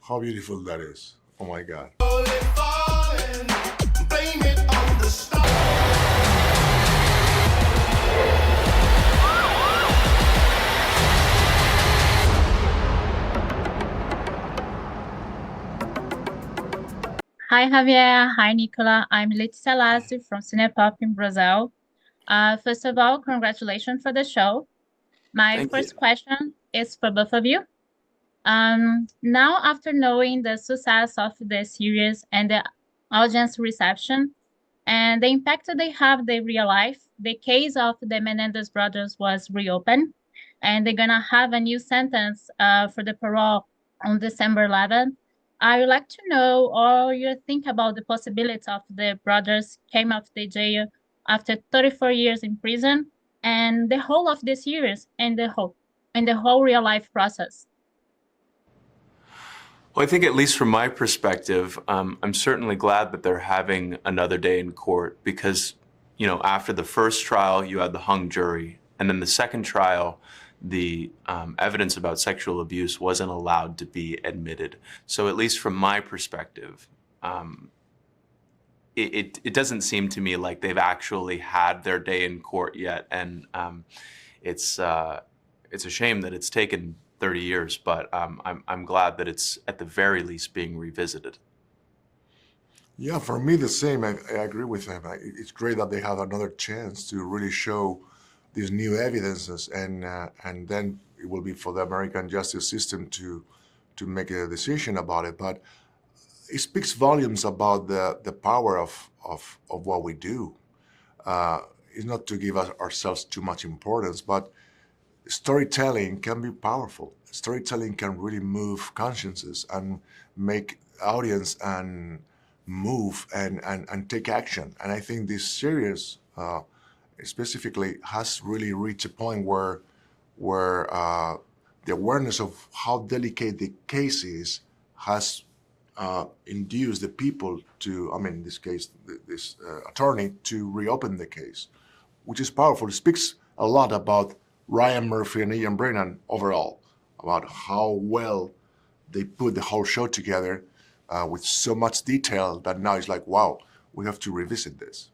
How beautiful that is. Oh my God. Hi, Javier. Hi, Nicola. I'm Letícia Alassë from CinePOP in Brazil. First of all, congratulations for the show. My first question is for both of you. Now, after knowing the success of the series and the audience reception and the impact they have in their real life, the case of the Menendez brothers was reopened, and they're gonna have a new sentence for the parole on December 11th. I would like to know all you think about the possibility of the brothers came out of the jail after 34 years in prison and the whole of the series and the whole real life process. Well, I think at least from my perspective, I'm certainly glad that they're having another day in court because, you know, after the first trial, you had the hung jury, and then the second trial, the evidence about sexual abuse wasn't allowed to be admitted. So at least from my perspective, it doesn't seem to me like they've actually had their day in court yet, and it's a shame that it's taken 30 years, but I'm glad that it's at the very least being revisited. Yeah, for me the same. I agree with him. It's great that they have another chance to really show these new evidences, and then it will be for the American justice system to make a decision about it. But it speaks volumes about the power of what we do. It's not to give ourselves too much importance, but storytelling can be powerful. Storytelling can really move consciences and make audience and move and take action. And I think this series specifically has really reached a point where the awareness of how delicate the case is has induced the people to, I mean, in this case, this attorney, to reopen the case, which is powerful. It speaks a lot about Ryan Murphy and Ian Brennan overall, about how well they put the whole show together with so much detail that now it's like, wow, we have to revisit this.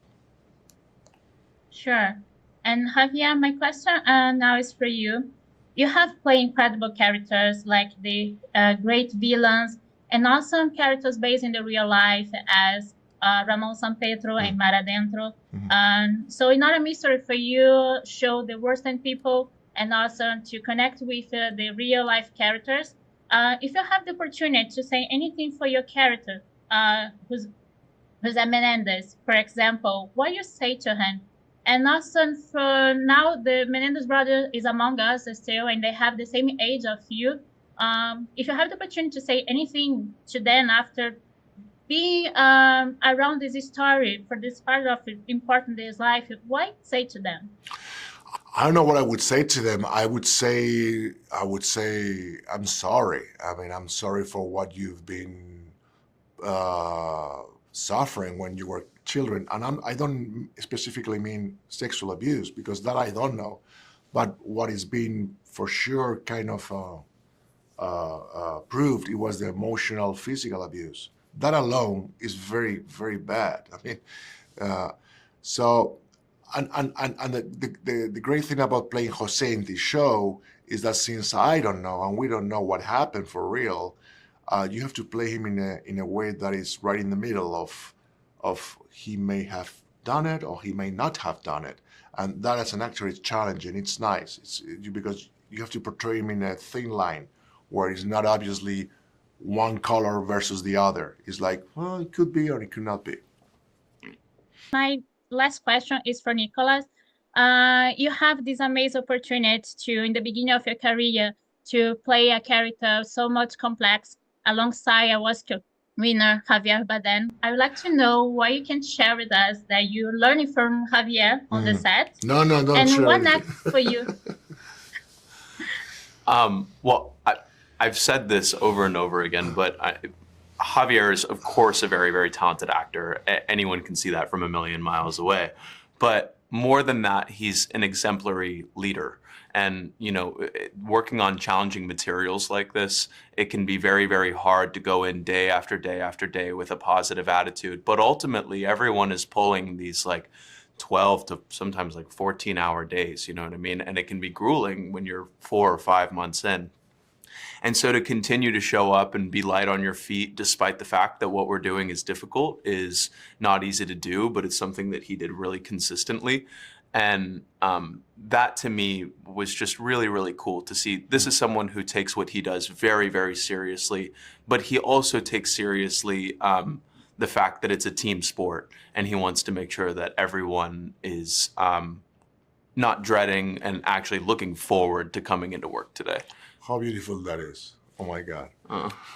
Sure. And Javier, my question now is for you. You have played incredible characters like the great villains and also characters based in the real life as Ramon San Pedro and Mar Adentro. So it's not a mystery for you show the worst in people and also to connect with the real life characters. If you have the opportunity to say anything for your character, who's Menendez, for example, what you say to him? And also for now, the Menendez brother is among us still, and they have the same age of you. If you have the opportunity to say anything to them after being around this story for this part of important his life, what say to them? I don't know what I would say to them. I would say I'm sorry. I mean, I'm sorry for what you've been suffering when you were children. And I don't specifically mean sexual abuse, because that I don't know. But what is being for sure kind of proved, it was the emotional, physical abuse. That alone is very, very bad. I mean, the great thing about playing Jose in this show is that since I don't know and we don't know what happened for real, you have to play him in a way that is right in the middle of he may have done it or he may not have done it, and that as an actor is challenging. It's nice. Because you have to portray him in a thin line where it's not obviously one color versus the other. It's like, well, it could be or it could not be. My last question is for Nicholas. You have this amazing opportunity to, in the beginning of your career, to play a character so much complex alongside a Oscar winner, Javier Bardem. I would like to know what you can share with us that you learned from Javier on the set. No, don't and share what anything. next for you? Well, I've said this over and over again, but Javier is, of course, a very, very talented actor. Anyone can see that from a million miles away. But more than that, he's an exemplary leader. And, you know, working on challenging materials like this, it can be very, very hard to go in day after day after day with a positive attitude. But ultimately, everyone is pulling these like 12 to sometimes like 14-hour days, you know what I mean? And it can be grueling when you're 4 or 5 months in. And so to continue to show up and be light on your feet, despite the fact that what we're doing is difficult, is not easy to do, but it's something that he did really consistently. And that to me was just really, really cool to see. This is someone who takes what he does very, very seriously, but he also takes seriously the fact that it's a team sport, and he wants to make sure that everyone is not dreading and actually looking forward to coming into work today. How beautiful that is! Oh my God!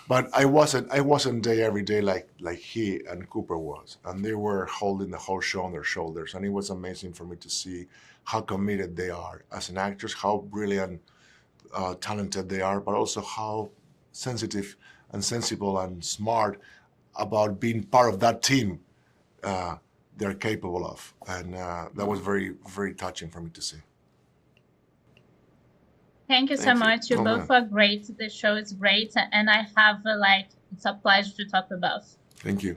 But I wasn't there every day like he and Cooper was, and they were holding the whole show on their shoulders, and it was amazing for me to see how committed they are as an actors, how brilliant, talented they are, but also how sensitive and sensible and smart about being part of that team they're capable of, and that was very, very touching for me to see. Thank you so Thank you. much. You Oh, both man. are great. The show is great, and I have it's a pleasure to talk with both. Thank you.